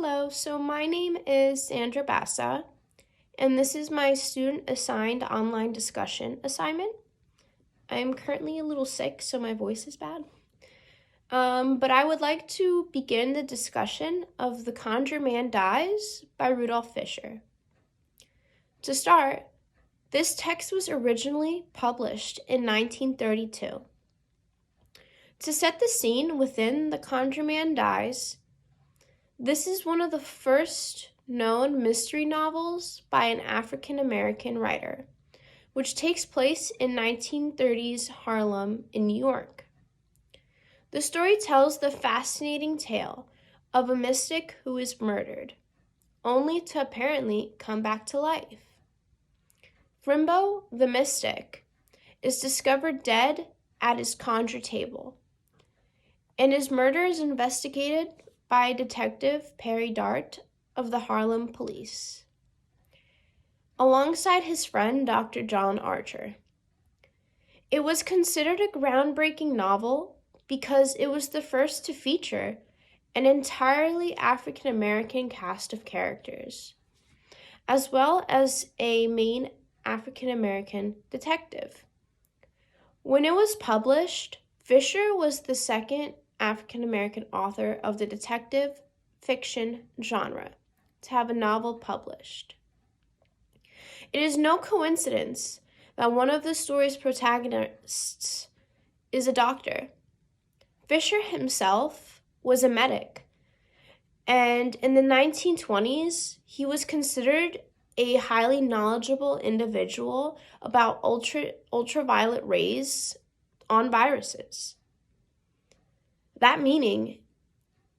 Hello, so my name is Sandra Bassa, and this is my student-assigned online discussion assignment. I'm currently a little sick, so my voice is bad. But I would like to begin the discussion of The Conjure Man Dies by Rudolph Fisher. To start, this text was originally published in 1932. To set the scene within The Conjure Man Dies, this is one of the first known mystery novels by an African-American writer, which takes place in 1930s Harlem in New York. The story tells the fascinating tale of a mystic who is murdered, only to apparently come back to life. Frimbo, the mystic, is discovered dead at his conjure table, and his murder is investigated by Detective Perry Dart of the Harlem Police, alongside his friend Dr. John Archer. It was considered a groundbreaking novel because it was the first to feature an entirely African-American cast of characters, as well as a main African-American detective. When it was published, Fisher was the second African-American author of the detective fiction genre to have a novel published. It is no coincidence that one of the story's protagonists is a doctor. Fisher himself was a medic, and in the 1920s, he was considered a highly knowledgeable individual about ultraviolet rays on viruses. That meaning,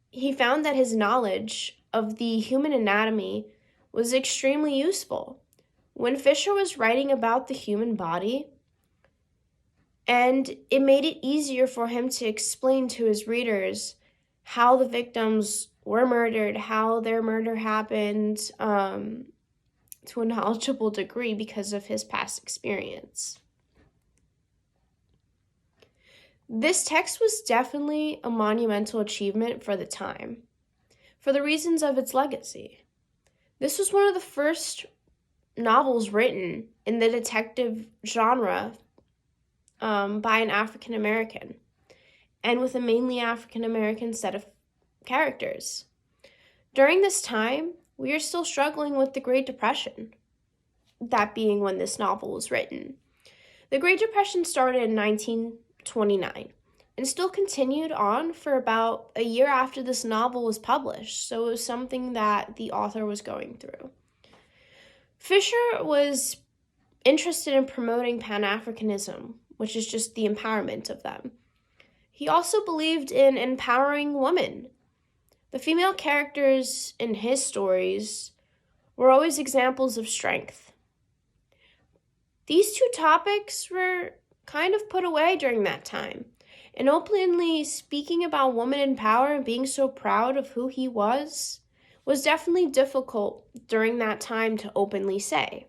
he found that his knowledge of the human anatomy was extremely useful when Fisher was writing about the human body, and it made it easier for him to explain to his readers how the victims were murdered, how their murder happened, to a knowledgeable degree because of his past experience. This text was definitely a monumental achievement for the time, for the reasons of its legacy. This was one of the first novels written in the detective genre by an African American, and with a mainly African American set of characters. During this time, we are still struggling with the Great Depression, that being when this novel was written. The Great Depression started in 1929 and still continued on for about a year after this novel was published, so it was something that the author was going through. Fisher was interested in promoting Pan-Africanism, which is just the empowerment of them. He also believed in empowering women. The female characters in his stories were always examples of strength. These two topics were kind of put away during that time, and openly speaking about women in power and being so proud of who he was definitely difficult during that time to openly say.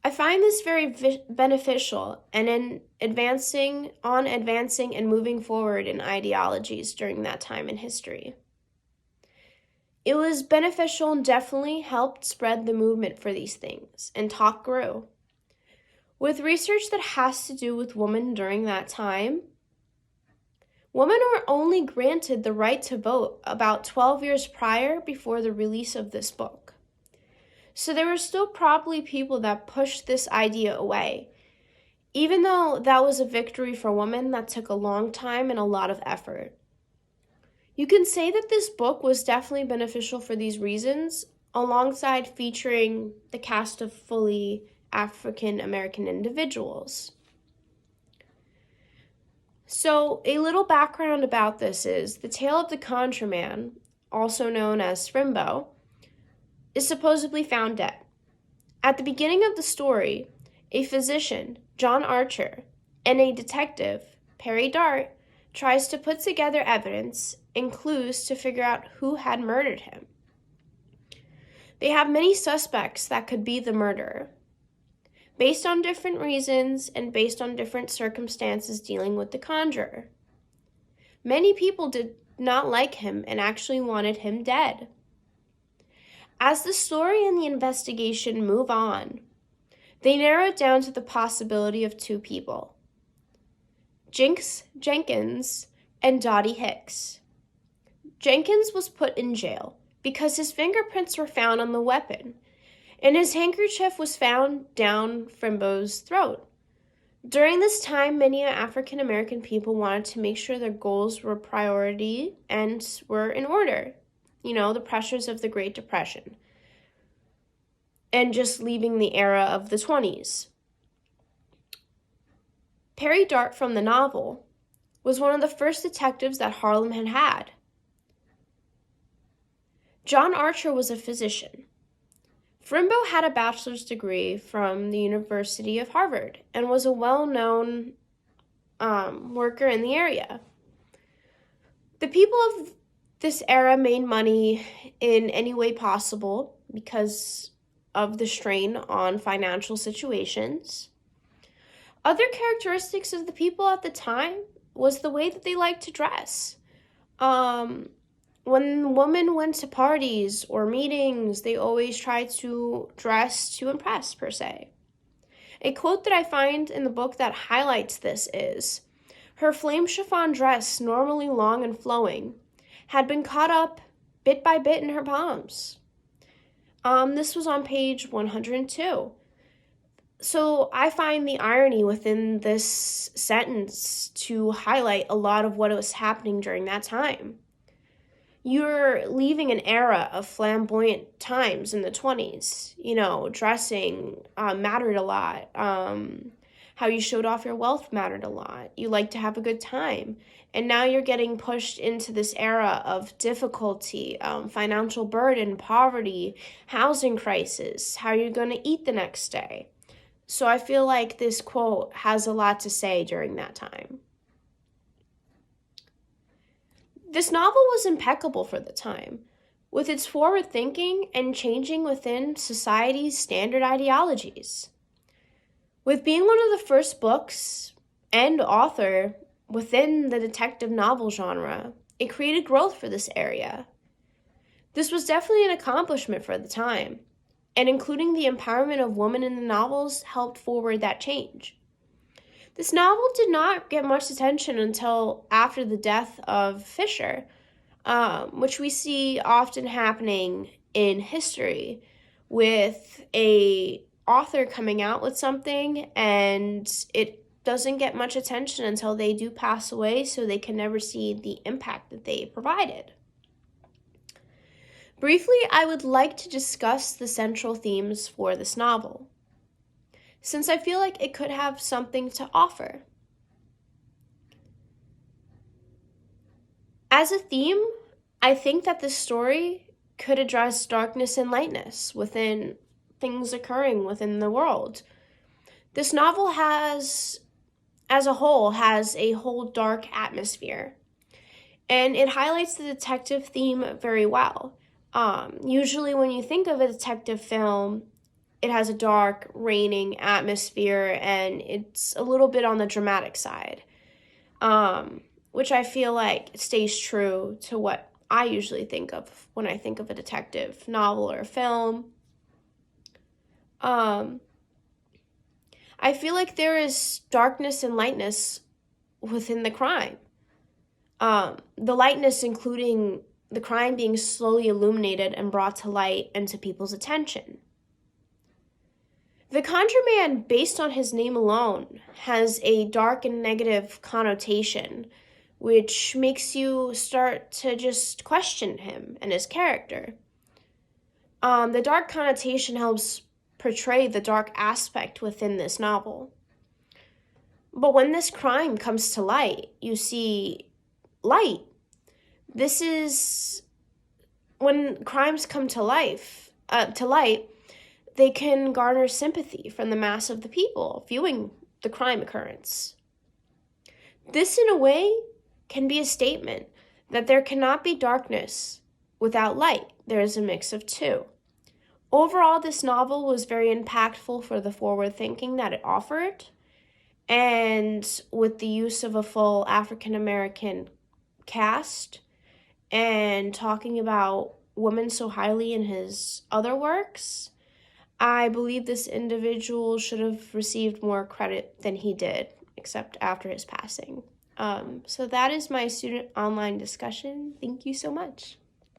I find this very beneficial and in advancing and moving forward in ideologies during that time in history. It was beneficial and definitely helped spread the movement for these things, and talk grew. With research that has to do with women during that time, women were only granted the right to vote about 12 years prior before the release of this book. So there were still probably people that pushed this idea away, even though that was a victory for women that took a long time and a lot of effort. You can say that this book was definitely beneficial for these reasons, alongside featuring the cast of fully African American individuals. So, a little background about this is the tale of the Conjure Man, also known as Frimbo, is supposedly found dead. At the beginning of the story, a physician, John Archer, and a detective, Perry Dart, tries to put together evidence and clues to figure out who had murdered him. They have many suspects that could be the murderer, based on different reasons and based on different circumstances dealing with the conjurer. Many people did not like him and actually wanted him dead. As the story and the investigation move on, they narrow it down to the possibility of two people, Jinx Jenkins and Dottie Hicks. Jenkins was put in jail because his fingerprints were found on the weapon, and his handkerchief was found down Frimbo's throat. During this time, many African American people wanted to make sure their goals were priority and were in order. You know, the pressures of the Great Depression and just leaving the era of the 20s. Perry Dart from the novel was one of the first detectives that Harlem had had. John Archer was a physician. Frimbo had a bachelor's degree from the University of Harvard and was a well-known worker in the area. The people of this era made money in any way possible because of the strain on financial situations. Other characteristics of the people at the time was the way that they liked to dress. When women went to parties or meetings, they always tried to dress to impress, per se. A quote that I find in the book that highlights this is, "Her flame chiffon dress, normally long and flowing, had been caught up bit by bit in her palms." This was on page 102. So I find the irony within this sentence to highlight a lot of what was happening during that time. You're leaving an era of flamboyant times in the 20s. You know, dressing mattered a lot. How you showed off your wealth mattered a lot. You like to have a good time. And now you're getting pushed into this era of difficulty, financial burden, poverty, housing crisis. How you're going to eat the next day. So I feel like this quote has a lot to say during that time. This novel was impeccable for the time, with its forward thinking and changing within society's standard ideologies. With being one of the first books and author within the detective novel genre, it created growth for this area. This was definitely an accomplishment for the time, and including the empowerment of women in the novels helped forward that change. This novel did not get much attention until after the death of Fisher, which we see often happening in history with a author coming out with something and it doesn't get much attention until they do pass away, so they can never see the impact that they provided. Briefly, I would like to discuss the central themes for this novel, since I feel like it could have something to offer. As a theme, I think that this story could address darkness and lightness within things occurring within the world. This novel has a whole dark atmosphere, and it highlights the detective theme very well. Usually when you think of a detective film, it has a dark, raining atmosphere, and it's a little bit on the dramatic side, which I feel like stays true to what I usually think of when I think of a detective novel or film. I feel like there is darkness and lightness within the crime. The lightness including the crime being slowly illuminated and brought to light and to people's attention. The Conjure Man, based on his name alone, has a dark and negative connotation, which makes you start to just question him and his character. The dark connotation helps portray the dark aspect within this novel. But when this crime comes to light, you see light. This is when crimes come to light, they can garner sympathy from the mass of the people viewing the crime occurrence. This, in a way, can be a statement that there cannot be darkness without light. There is a mix of two. Overall, this novel was very impactful for the forward thinking that it offered, and with the use of a full African American cast, and talking about women so highly in his other works, I believe this individual should have received more credit than he did, except after his passing. So that is my student online discussion. Thank you so much.